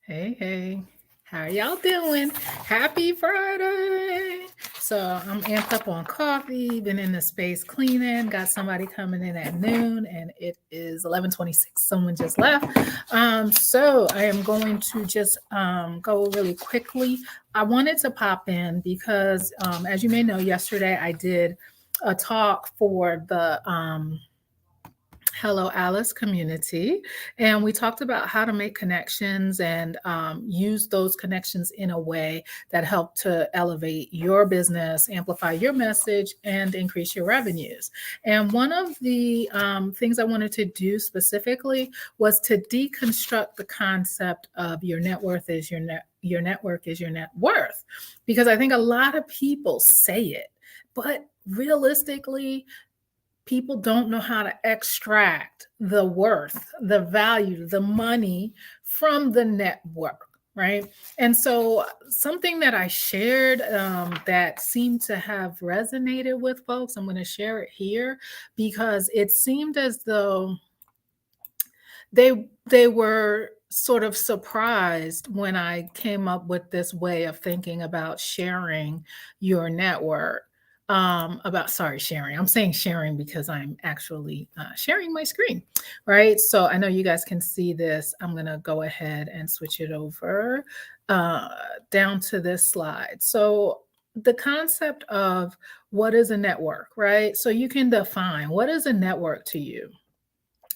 Hey, hey. How y'all doing? Happy Friday. So I'm amped up on coffee, been in the space cleaning, got somebody coming in at noon, and it is 11:26. Someone just left. So I am going to just go really quickly. I wanted to pop in because, as you may know, yesterday I did a talk for the Hello Alice community. And we talked about how to make connections and use those connections in a way that help to elevate your business, amplify your message, and increase your revenues. And one of the things I wanted to do specifically was to deconstruct the concept of your net worth is your network is your net worth. Because I think a lot of people say it, but realistically, people don't know how to extract the worth, the value, the money from the network, right? And so, something that I shared that seemed to have resonated with folks, I'm going to share it here because it seemed as though they were sort of surprised when I came up with this way of thinking about sharing your network. About sorry, sharing. I'm saying sharing because I'm actually sharing my screen, right? So I know you guys can see this. I'm gonna go ahead and switch it over uh, down to this slide. So the concept of what is a network, right? So you can define what is a network to you.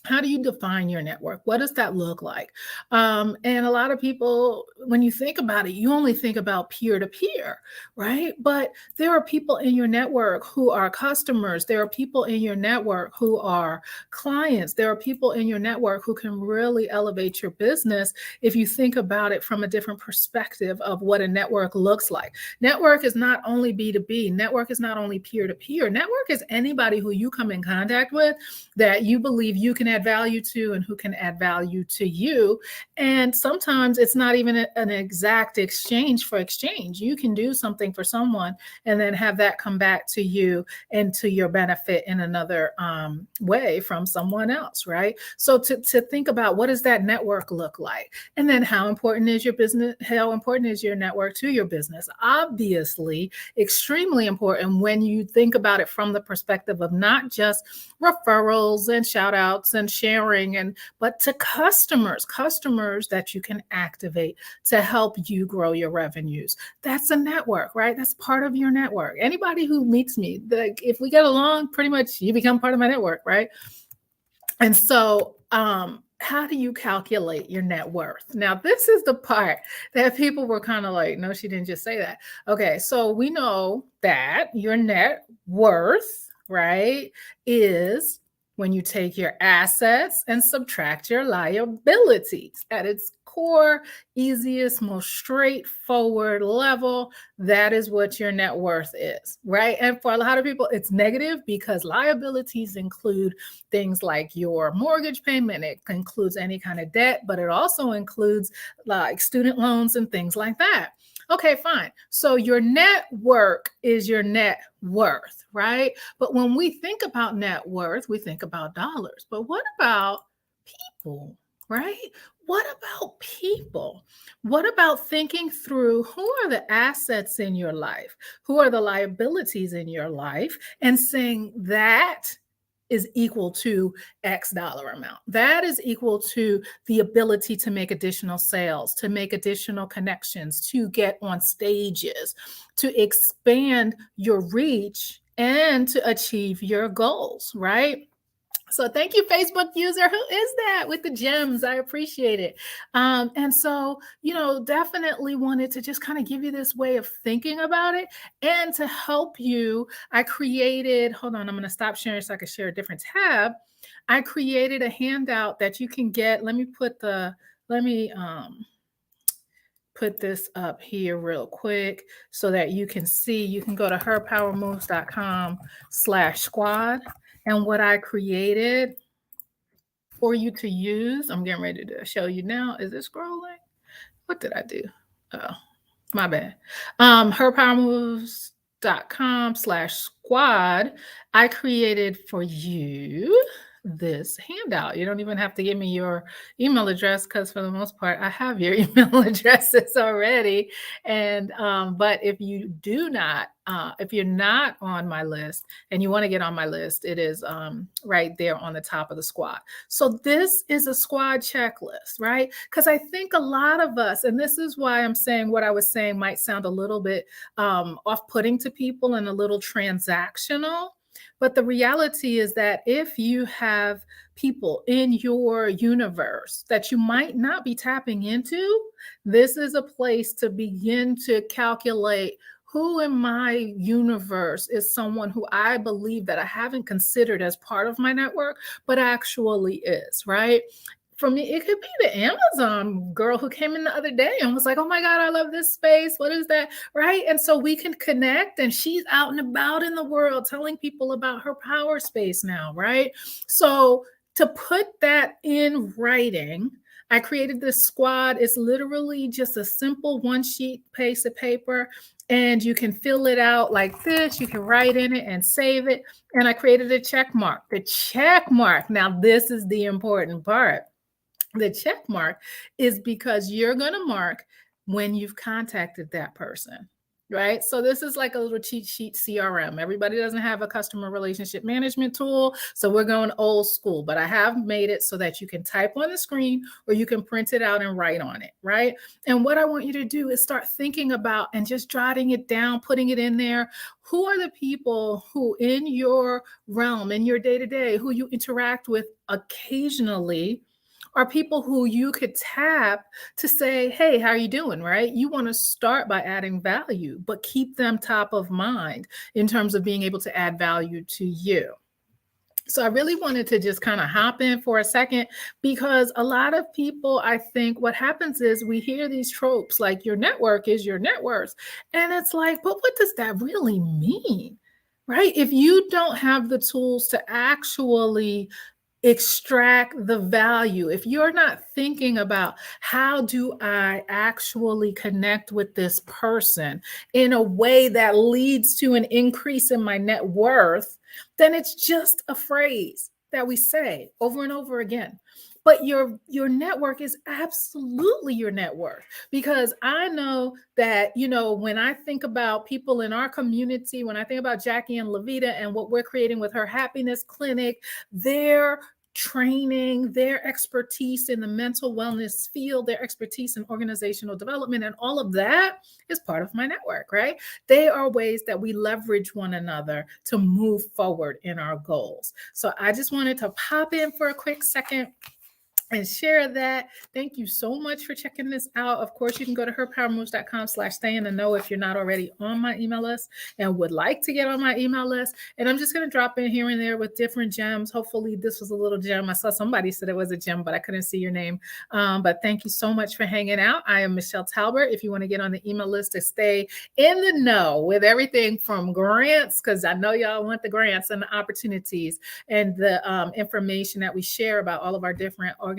How do you define your network? What does that look like? And a lot of people, when you think about it, you only think about peer to peer, right? But there are people in your network who are customers. There are people in your network who are clients. There are people in your network who can really elevate your business if you think about it from a different perspective of what a network looks like. Network is not only B2B, network is not only peer to peer. Network is anybody who you come in contact with that you believe you can add value to and who can add value to you. And sometimes it's not even an exact exchange for exchange. You can do something for someone and then have that come back to you and to your benefit in another way from someone else, right? So to think about what does that network look like? And then how important is your business? How important is your network to your business? Obviously, extremely important when you think about it from the perspective of not just referrals and shout outs and sharing but to customers that you can activate to help you grow your revenues. That's a network, right? That's part of your network. Anybody who meets me, if we get along, pretty much you become part of my network, right? And so how do you calculate your net worth? Now, this is the part that people were kind of like, no, she didn't just say that. Okay, so we know that your net worth, right, is when you take your assets and subtract your liabilities. At its core, easiest, most straightforward level, that is what your net worth is, right? And for a lot of people, it's negative because liabilities include things like your mortgage payment, it includes any kind of debt, but it also includes like student loans and things like that. Okay, fine. So your network is your net worth, right? But when we think about net worth, we think about dollars. But what about people, right? What about people? What about thinking through who are the assets in your life? Who are the liabilities in your life? And saying that is equal to X dollar amount. That is equal to the ability to make additional sales, to make additional connections, to get on stages, to expand your reach and to achieve your goals, right? So thank you, Facebook user. Who is that with the gems? I appreciate it. And so, definitely wanted to just kind of give you this way of thinking about it and to help you. I created, hold on, I'm going to stop sharing so I can share a different tab. I created a handout that you can get. Let me put this up here real quick so that you can see. You can go to herpowermoves.com/squad. And what I created for you to use, I'm getting ready to show you now. Is it scrolling? What did I do? Oh, my bad. Herpowermoves.com/squad. I created for you this handout. You don't even have to give me your email address because for the most part, I have your email addresses already. And but if you do not, if you're not on my list and you want to get on my list, it is right there on the top of the squad. So this is a squad checklist, right? Because I think a lot of us, and this is why I'm saying what I was saying might sound a little bit off-putting to people and a little transactional. But the reality is that if you have people in your universe that you might not be tapping into, this is a place to begin to calculate who in my universe is someone who I believe that I haven't considered as part of my network, but actually is, right? For me, it could be the Amazon girl who came in the other day and was like, oh my God, I love this space. What is that? Right. And so we can connect, and she's out and about in the world telling people about her power space now. Right. So to put that in writing, I created this squad. It's literally just a simple one sheet piece of paper, and you can fill it out like this. You can write in it and save it. And I created a check mark. The check mark. Now, this is the important part. The check mark is because you're going to mark when you've contacted that person, right? So this is like a little cheat sheet CRM. Everybody doesn't have a customer relationship management tool, so we're going old school, but I have made it so that you can type on the screen or you can print it out and write on it, right? And what I want you to do is start thinking about and just jotting it down, putting it in there. Who are the people who in your realm, in your day-to-day, who you interact with occasionally, are people who you could tap to say, hey, how are you doing, right? You want to start by adding value, but keep them top of mind in terms of being able to add value to you. So I really wanted to just kind of hop in for a second, because a lot of people, I think what happens is we hear these tropes like your network is your net worth. And it's like, but what does that really mean? Right? If you don't have the tools to actually extract the value, if you're not thinking about how do I actually connect with this person in a way that leads to an increase in my net worth, then it's just a phrase that we say over and over again. But your network is absolutely your net worth, because I know that, when I think about people in our community, when I think about Jackie and Levita and what we're creating with her happiness clinic, their training, their expertise in the mental wellness field, their expertise in organizational development, and all of that is part of my network, right? They are ways that we leverage one another to move forward in our goals. So I just wanted to pop in for a quick second and share that. Thank you so much for checking this out. Of course, you can go to herpowermoves.com/stay in the know if you're not already on my email list and would like to get on my email list. And I'm just going to drop in here and there with different gems. Hopefully this was a little gem. I saw somebody said it was a gem, but I couldn't see your name. But thank you so much for hanging out. I am Michelle Talbert. If you want to get on the email list to stay in the know with everything from grants, because I know y'all want the grants and the opportunities and the information that we share about all of our different organizational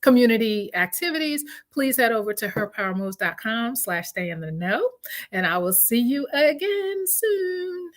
community activities, please head over to herpowermoves.com/stay in the know. And I will see you again soon.